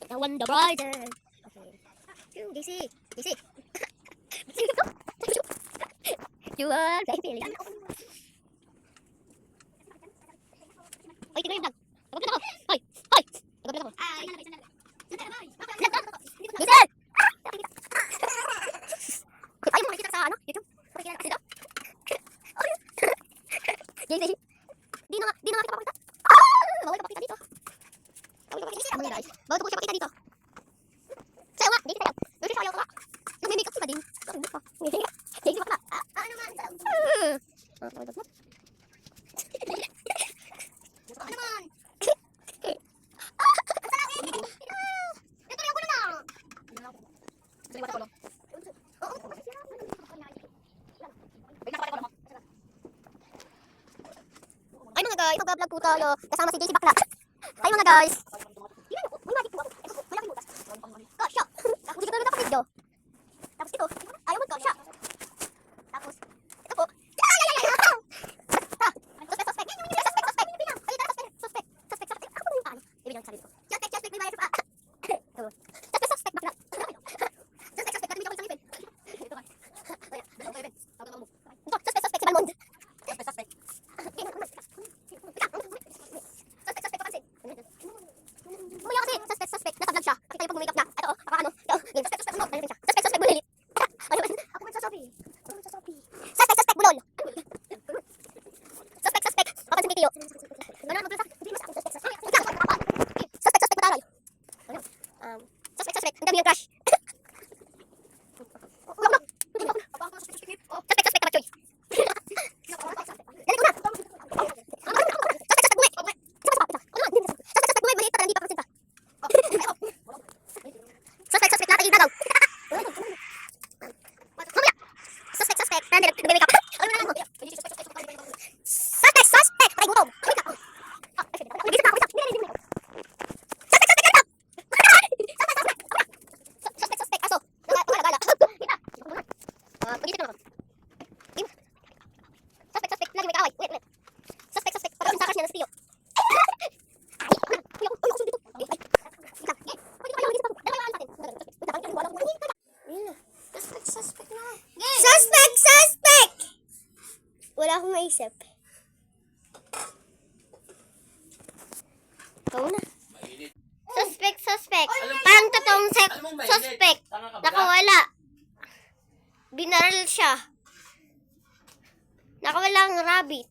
The one, the brighter. Okay. Daisy. Daisy. You are my feeling. Hoy, tignan yung vlog. Nagpapit ako. Hoy! Hoy! Nagpapit ako. Giselle! Ayaw mo makikita sa ano? YouTube? Makikita kasi daw? Daisy. Di na nga kita papakita. Bawal ka papakita dito. Bawal ko siya papakita dito. Sayo nga, Daisy sayo. Daisy sayo ka nga. Nagme-makeup si Bading. Daisy bakla. Ano naman? Ano naman? Ay mga guys, mag-vlog po tayo kasama si JC Bakla. Ay mga guys. May magic po ako. Malaking butas. Kasha. Tapos dito na video. Tapos ito, ayaw magkasha. Tapos, ito po. Suspect. Ako na yung paan. Ibigyan ko sabi ko. Suspect, may bayad sa paa. Suspect, bakla. Suspect, natin ako sa lipin. Ito ka. Suspect, si Balmond. Suspect. Mula kasi, suspect, nasa vlog siya. Kasi tayo pag make-up na. Ito, ano. Suspect, bulilit. Ako man sa Shopee. Suspect, bulol. Suspect, papansin kay Tiyo. Ano, suspect, mataray. Suspect, ang dami yung crush. Suspect, kapachoy. Dali ko na. Suspect, nakakita daw. Mamaya. Suspect, nag-makeup. Suspect, patay gutom. Suspect, aso. Gala. Suspect, lagi may kaaway. Wait. Suspect, parang yung sakas niya ng stiyo. Suspect! Wala akong maisip. Ikaw na. Suspect. Parang totoong suspect. Nakawala. Binaral siya. Nakawala ang rabbit.